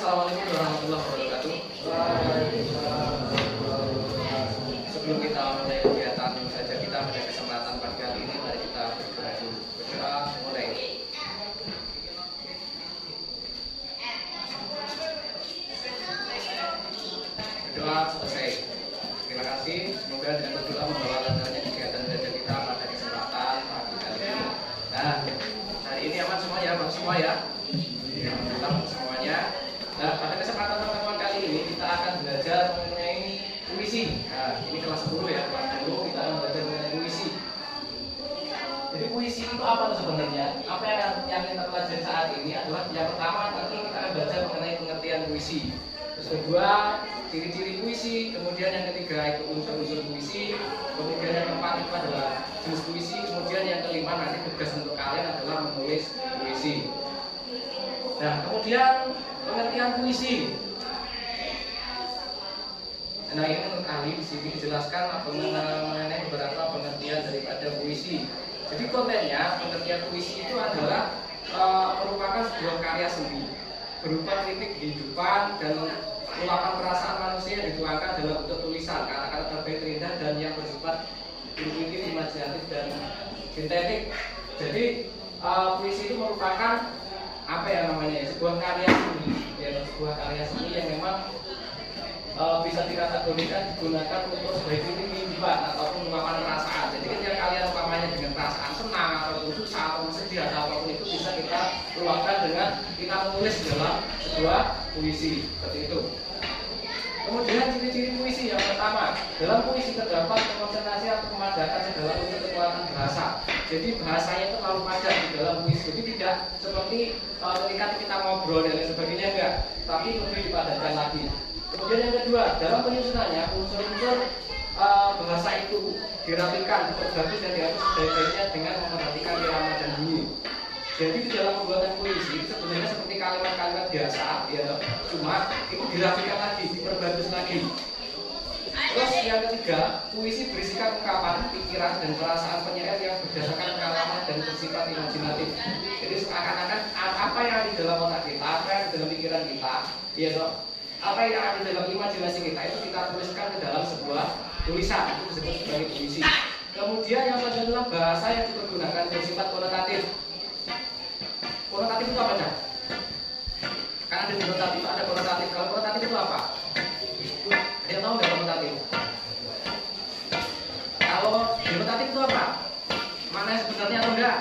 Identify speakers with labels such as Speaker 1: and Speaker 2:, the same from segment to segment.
Speaker 1: Assalamualaikum warahmatullahi wabarakatuh. Sebelum kita mulai kegiatan saja kita pada kesempatan pagi kali ini, mari kita berdoa dulu. Berdoa mulai. Berdoa selesai. Terima kasih. Semoga dengan berdoa membawa lancarnya kegiatan saja kita pada kesempatan pagi kali ini. Nah, hari ini aman semua ya, bang semua ya. Alhamdulillah semuanya. Nah, pada kesempatan pertemuan kali ini kita akan belajar mengenai puisi. Nah, ini kelas 10 ya, kelas 10 kita akan belajar mengenai puisi. Jadi puisi itu apa sebenarnya? Apa yang kita pelajari saat ini adalah yang pertama nanti kita akan belajar mengenai pengertian puisi. Terus kedua, ciri-ciri puisi. Kemudian yang ketiga itu unsur-unsur puisi. Kemudian yang keempat itu adalah jenis puisi. Kemudian yang kelima nanti tugas untuk kalian adalah menulis puisi. Nah, kemudian pengertian puisi. Nah, ini menurut ahli di sini dijelaskan mengenai beberapa pengertian daripada puisi. Jadi kontennya pengertian puisi itu adalah merupakan sebuah karya seni berupa kritik kehidupan dan ungkapan perasaan manusia yang dituangkan dalam bentuk tulisan, kata-kata terbaik terindah dan yang bersifat intuitif, imajinatif dan sintetik. Jadi puisi itu merupakan apa ya namanya, sebuah karya seni, ya, sebuah karya seni yang memang bisa dikategorikan digunakan untuk sebagai kritik kehidupan ataupun ungkapan perasaan. Jadi ketika kalian umpamanya dengan perasaan senang ataupun susah ataupun sedih atau apapun itu bisa kita luapkan dengan kita menulis dalam sebuah puisi seperti itu. Kemudian ciri-ciri puisi yang pertama, dalam puisi terdapat konsentrasi atau pemadatan segala unsur kekuatan bahasa. Jadi bahasanya itu terlalu padat di dalam puisi. Jadi tidak seperti ketika kita ngobrol dan lain sebagainya, enggak, tapi lebih dipadatkan lagi. Kemudian yang kedua, dalam penyusunannya unsur-unsur bahasa itu dirapikan, diperbagus dan diatur sebaik-baiknya dengan memperhatikan irama dan bunyi. Jadi di dalam pembuatan puisi itu sebenarnya seperti kalimat-kalimat biasa, ya, cuma itu dirapikan lagi, diperbagus lagi. Terus yang ketiga, puisi berisikan ungkapan, pikiran dan perasaan penyair yang berdasarkan pengalaman dan bersifat imajinatif. Jadi seakan-akan apa yang ada di dalam otak kita, apa yang ada di dalam pikiran kita, ya, apa yang ada di dalam imajinasi kita itu kita tuliskan ke dalam sebuah tulisan, itu disebut sebagai puisi. Kemudian yang kedua adalah bahasa yang dipergunakan bersifat konotatif. Konotatif itu apa aja? Kan ada denotatif, ada konotatif. Kalau konotatif itu apa? Ada yang tahu nggak konotatif? Kalau denotatif itu apa? Mana yang sebenarnya atau enggak?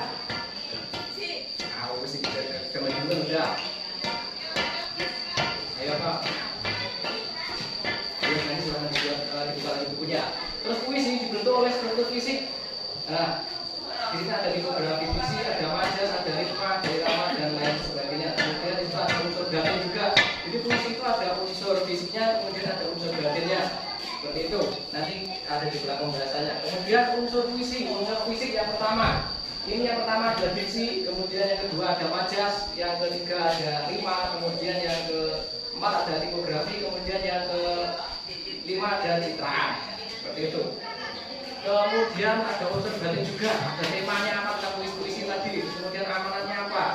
Speaker 1: Tahu sih, kalau dulu enggak. Ayo Pak. Ayo nanti silahkan dibuka lagi bukunya. Terus puisi dibentuk oleh struktur fisik. Nah, di sini ada litografi puisi, ada majas, ada ritma, ada irama dan lain sebagainya. Kemudian itu ada unsur batin juga. Jadi puisi itu ada unsur fisiknya, kemudian ada unsur batinnya. Seperti itu. Nanti ada di belakang bahasanya. Kemudian unsur fisik yang pertama. Ini yang pertama ada diksi, kemudian yang kedua ada majas, yang ketiga ada rima, kemudian yang keempat ada tipografi, kemudian yang kelima ada citraan. Seperti itu. Kemudian ada unsur batin juga, ada temanya apa tentang puisi tadi, kemudian amanatnya apa,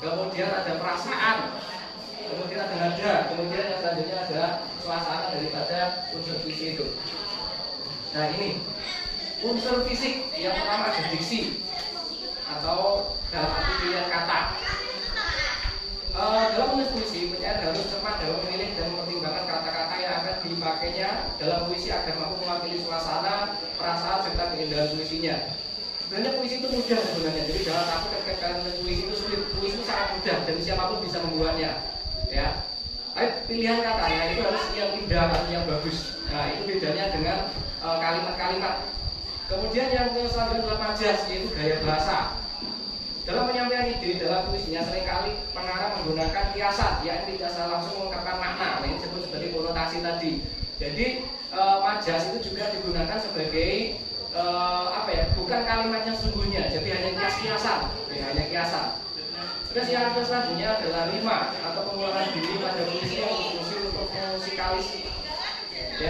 Speaker 1: kemudian ada perasaan, kemudian ada nada, kemudian yang selanjutnya ada suasana daripada unsur puisi itu. Nah ini unsur fisik yang pertama ada diksi atau dalam arti pilihan kata. Dalam menulis puisi, penyair harus cermat dalam memilih dan mempertimbangkan kata-kata yang akan dipakainya dalam puisi agar mampu mewakili suasana, perasaan, serta keindahan puisinya. Sebenarnya puisi itu mudah sebenarnya, jadi jangan takut ketika kalian menulis puisi itu sulit. Puisi itu sangat mudah dan siapapun bisa membuatnya. Ya, tapi pilihan katanya itu harus yang indah atau yang bagus. Nah itu bedanya dengan kalimat-kalimat. Kemudian yang selanjutnya adalah majas, yaitu gaya bahasa. Dalam penyampaian ide dalam puisinya seringkali pengarang menggunakan kiasan, yakni tidak secara langsung mengungkapkan makna. Nah, ini disebut sebagai konotasi tadi. Jadi majas itu juga digunakan sebagai bukan kalimatnya sesungguhnya, jadi hanya kiasan, hanya kiasan. Terus yang selanjutnya adalah rima atau pengulangan diri pada puisi yang berfungsi untuk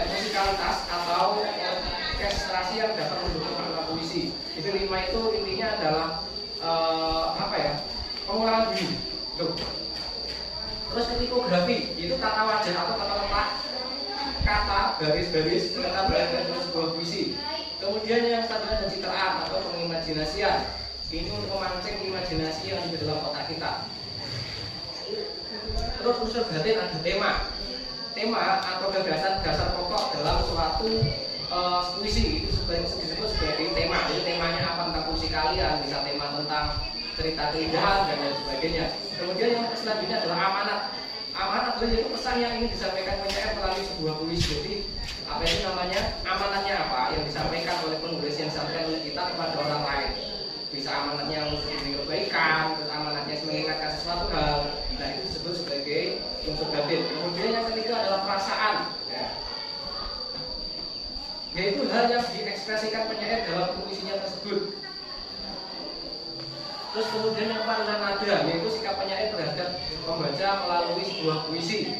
Speaker 1: musikalitas atau orkestrasi yang dapat mendukung makna puisi. Jadi rima itu intinya adalah pengulangan diri. Tuh. Terus tipografi, itu tata wajah atau tata letak kata, garis-garis, kata berada dalam sebuah puisi. Kemudian yang selanjutnya ada citraan atau pengimajinasian. Ini untuk memancing imajinasi yang ada dalam otak kita. Terus unsur batin ada tema. Tema atau gagasan dasar pokok dalam suatu puisi itu disebut sebagai tema. Jadi temanya apa tentang puisi kalian, bisa tema tentang cerita keindahan dan lain sebagainya. Kemudian yang selanjutnya adalah amanat. Amanat itu pesan yang ingin disampaikan penyair melalui sebuah puisi. Jadi apa itu namanya? Amanatnya apa yang disampaikan oleh penulis yang disampaikan oleh kita kepada orang lain. Bisa amanatnya untuk kebaikan, terus amanatnya mengingatkan sesuatu hal. Nah itu disebut sebagai unsur batin. Kemudian yang ketiga adalah perasaan. Ya. Yaitu hal yang diekspresikan penyair dalam puisinya tersebut. Terus kemudian yang keempat nada, yaitu sikap penyair terhadap pembaca melalui sebuah puisi.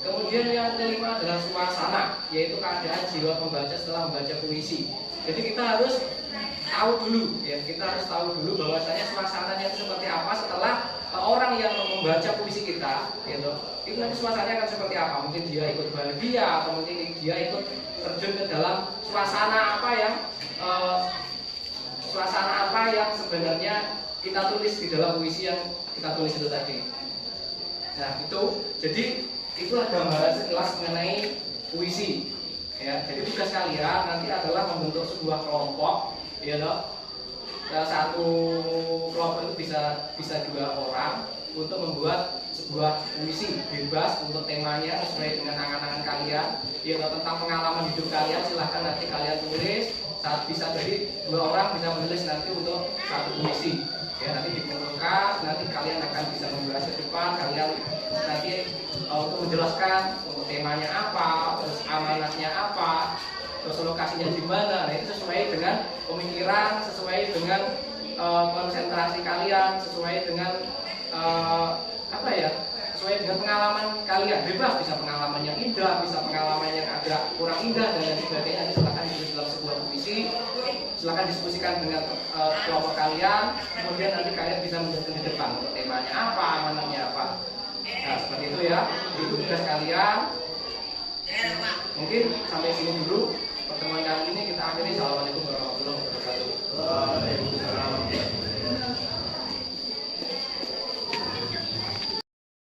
Speaker 1: Kemudian yang kelima adalah suasana, yaitu keadaan jiwa pembaca setelah membaca puisi. Jadi kita harus tahu dulu, ya kita harus tahu dulu bahwasanya suasananya itu seperti apa setelah orang yang membaca puisi kita, gitu. Itu nanti suasananya akan seperti apa? Mungkin dia ikut bahagia atau mungkin dia ikut terjun ke dalam suasana apa yang sebenarnya kita tulis di dalam puisi yang kita tulis itu tadi. Nah itu, jadi itulah gambaran sekilas mengenai puisi. Ya, jadi tugas kalian nanti adalah membentuk sebuah kelompok, ya loh. Satu kelompok itu bisa 2 orang untuk membuat sebuah puisi bebas untuk temanya sesuai dengan angan-angan kalian, ya loh, tentang pengalaman hidup kalian. Silahkan nanti kalian tulis. Saat bisa jadi 2 orang bisa menulis nanti untuk satu puisi. Ya nanti dikumpulkan, nanti kalian akan bisa membahas ke depan. Kalian nanti untuk menjelaskan untuk temanya apa, terus amanatnya apa, terus lokasinya di mana. Nah itu sesuai dengan pemikiran, sesuai dengan konsentrasi kalian, sesuai dengan sesuai dengan pengalaman kalian. Bebas, bisa pengalaman yang indah, bisa pengalaman yang agak kurang indah dan lain sebagainya. Nanti silakan ditulis dalam sebuah puisi, silakan diskusikan dengan kelompok kalian. Kemudian nanti kalian bisa menjelaskan di depan untuk temanya apa, amanatnya apa. Nah seperti itu ya, itu tugas kalian. Mungkin sampai sini dulu pertemuan kali ini, kita akhiri. Assalamualaikum warahmatullahi wabarakatuh.